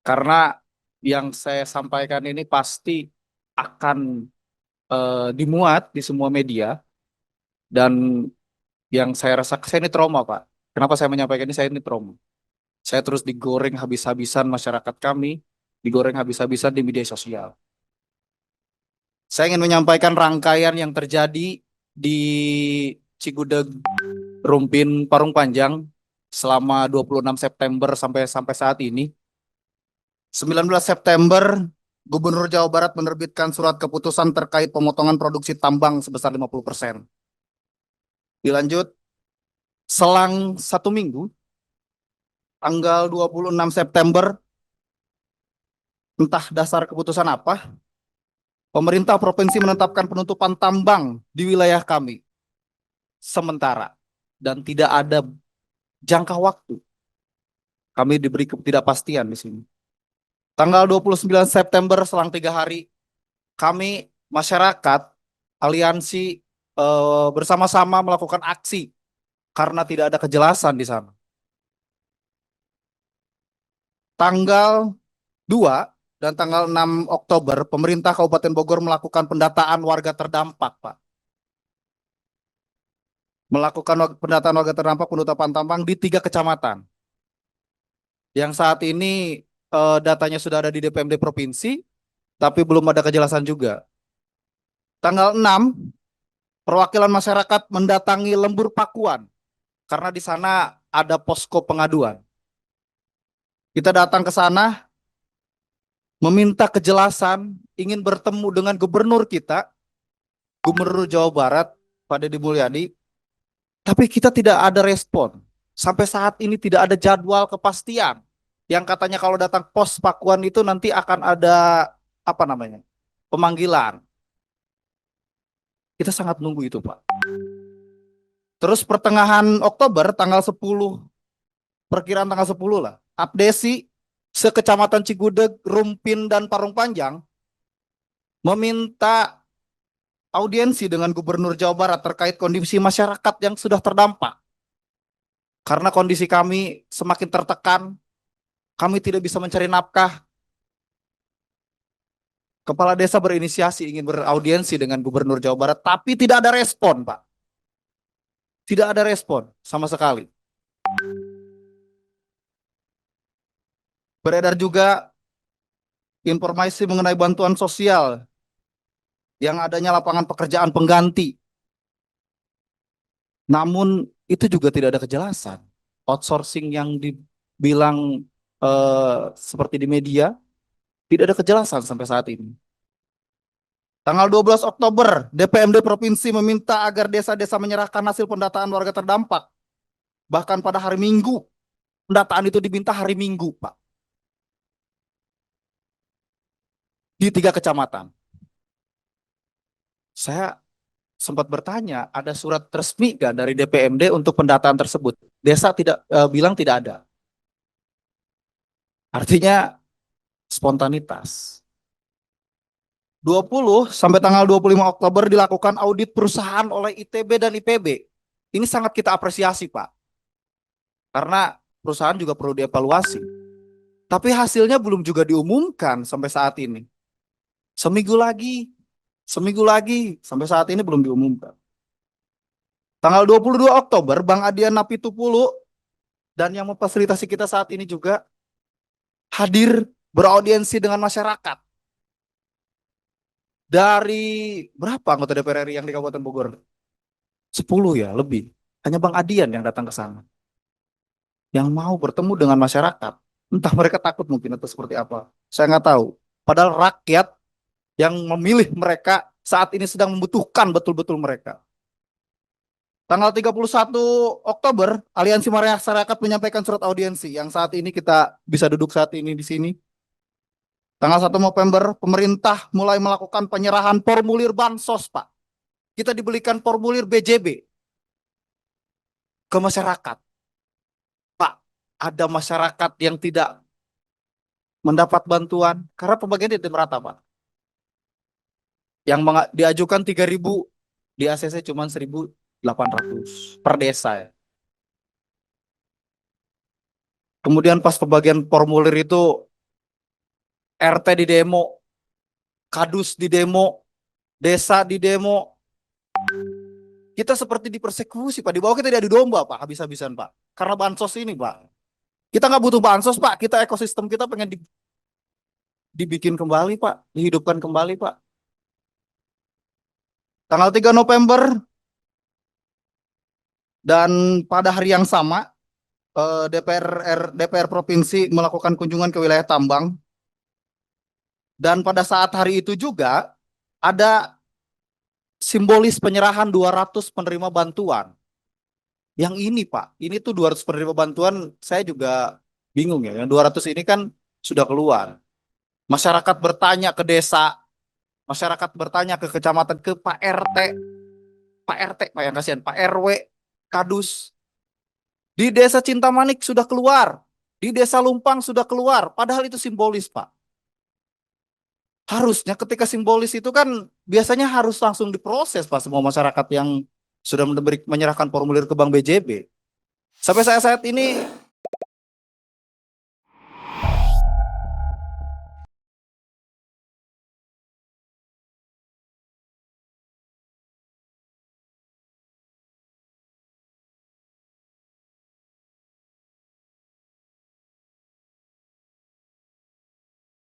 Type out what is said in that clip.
Karena yang saya sampaikan ini pasti akan dimuat di semua media dan yang saya rasa saya ini trauma, Pak. Kenapa saya menyampaikan ini? Saya ini trauma. Saya terus digoreng habis-habisan masyarakat kami, digoreng habis-habisan di media sosial. Saya ingin menyampaikan rangkaian yang terjadi di Cigudeg, Rumpin, Parung Panjang selama 26 September sampai sampai saat ini. 19 September, Gubernur Jawa Barat menerbitkan surat keputusan terkait pemotongan produksi tambang sebesar 50%. Dilanjut, selang 1 minggu, tanggal 26 September, entah dasar keputusan apa, pemerintah provinsi menetapkan penutupan tambang di wilayah kami sementara dan tidak ada jangka waktu. Kami diberi ketidakpastian di sini. Tanggal 29 September selang 3 hari, kami masyarakat aliansi bersama-sama melakukan aksi karena tidak ada kejelasan di sana. Tanggal 2 dan tanggal 6 Oktober, pemerintah Kabupaten Bogor melakukan pendataan warga terdampak, Pak. Melakukan pendataan warga terdampak penutupan tambang di 3 kecamatan. Yang saat ini datanya sudah ada di DPMD Provinsi, tapi belum ada kejelasan juga. Tanggal 6, perwakilan masyarakat mendatangi Lembur Pakuan, karena di sana ada posko pengaduan. Kita datang ke sana, meminta kejelasan, ingin bertemu dengan gubernur kita, Gubernur Jawa Barat, Pak Deddy Mulyadi, tapi kita tidak ada respon. Sampai saat ini tidak ada jadwal kepastian. Yang katanya kalau datang pos Pakuan itu nanti akan ada apa namanya? Pemanggilan. Kita sangat nunggu itu, Pak. Terus pertengahan Oktober tanggal 10, perkiraan tanggal 10 lah. Abdesi sekecamatan Cigudeg, Rumpin dan Parung Panjang meminta audiensi dengan Gubernur Jawa Barat terkait kondisi masyarakat yang sudah terdampak. Karena kondisi kami semakin tertekan, kami tidak bisa mencari nafkah. Kepala desa berinisiasi ingin beraudiensi dengan Gubernur Jawa Barat, tapi tidak ada respon, Pak. Tidak ada respon sama sekali. Beredar juga informasi mengenai bantuan sosial yang adanya lapangan pekerjaan pengganti. Namun itu juga tidak ada kejelasan. Outsourcing yang dibilang seperti di media, tidak ada kejelasan sampai saat ini. Tanggal 12 Oktober, DPMD Provinsi meminta agar desa-desa menyerahkan hasil pendataan warga terdampak. Bahkan pada hari Minggu, pendataan itu diminta hari Minggu, Pak. Di 3 kecamatan. Saya sempat bertanya, ada surat resmi nggak dari DPMD untuk pendataan tersebut? Desa tidak bilang tidak ada. Artinya spontanitas. 20 sampai tanggal 25 Oktober dilakukan audit perusahaan oleh ITB dan IPB. Ini sangat kita apresiasi, Pak. Karena perusahaan juga perlu dievaluasi. Tapi hasilnya belum juga diumumkan sampai saat ini. Seminggu lagi, seminggu lagi, sampai saat ini belum diumumkan. Tanggal 22 Oktober, Bang Adian Napitupulu dan yang memfasilitasi kita saat ini juga hadir beraudiensi dengan masyarakat. Dari berapa anggota DPR RI yang di Kabupaten Bogor? 10 ya, lebih. Hanya Bang Adian yang datang ke sana. Yang mau bertemu dengan masyarakat. Entah mereka takut mungkin atau seperti apa. Saya nggak tahu. Padahal rakyat yang memilih mereka saat ini sedang membutuhkan betul-betul mereka. Tanggal 31 Oktober, Aliansi Masyarakat menyampaikan surat audiensi yang saat ini kita bisa duduk saat ini di sini. Tanggal 1 November, pemerintah mulai melakukan penyerahan formulir bansos, Pak. Kita dibelikan formulir BJB ke masyarakat. Pak, ada masyarakat yang tidak mendapat bantuan karena pembagian tidak merata, Pak. Yang diajukan 3.000, di ACC cuma 1.800 per desa ya. Kemudian pas pembagian formulir itu RT di demo, kadus di demo, desa di demo. Kita seperti dipersekusi, Pak. Di bawah kita diadu domba, Pak, habis-habisan, Pak. Karena bansos ini, Pak. Kita nggak butuh bansos, Pak. Kita ekosistem kita pengen dibikin kembali, Pak. Dihidupkan kembali, Pak. Tanggal 3 November dan pada hari yang sama DPR Provinsi melakukan kunjungan ke wilayah tambang, dan pada saat hari itu juga ada simbolis penyerahan 200 penerima bantuan. Yang ini Pak, ini tuh 200 penerima bantuan, saya juga bingung ya. Yang 200 ini kan sudah keluar. Masyarakat bertanya ke desa, masyarakat bertanya ke kecamatan, ke Pak RT, Pak RT, Pak yang kasihan, Pak RW, Kadus. Di desa Cintamanik sudah keluar, di desa Lumpang sudah keluar, padahal itu simbolis Pak. Harusnya ketika simbolis itu kan biasanya harus langsung diproses Pak, semua masyarakat yang sudah menyerahkan formulir ke Bank BJB. Sampai saat ini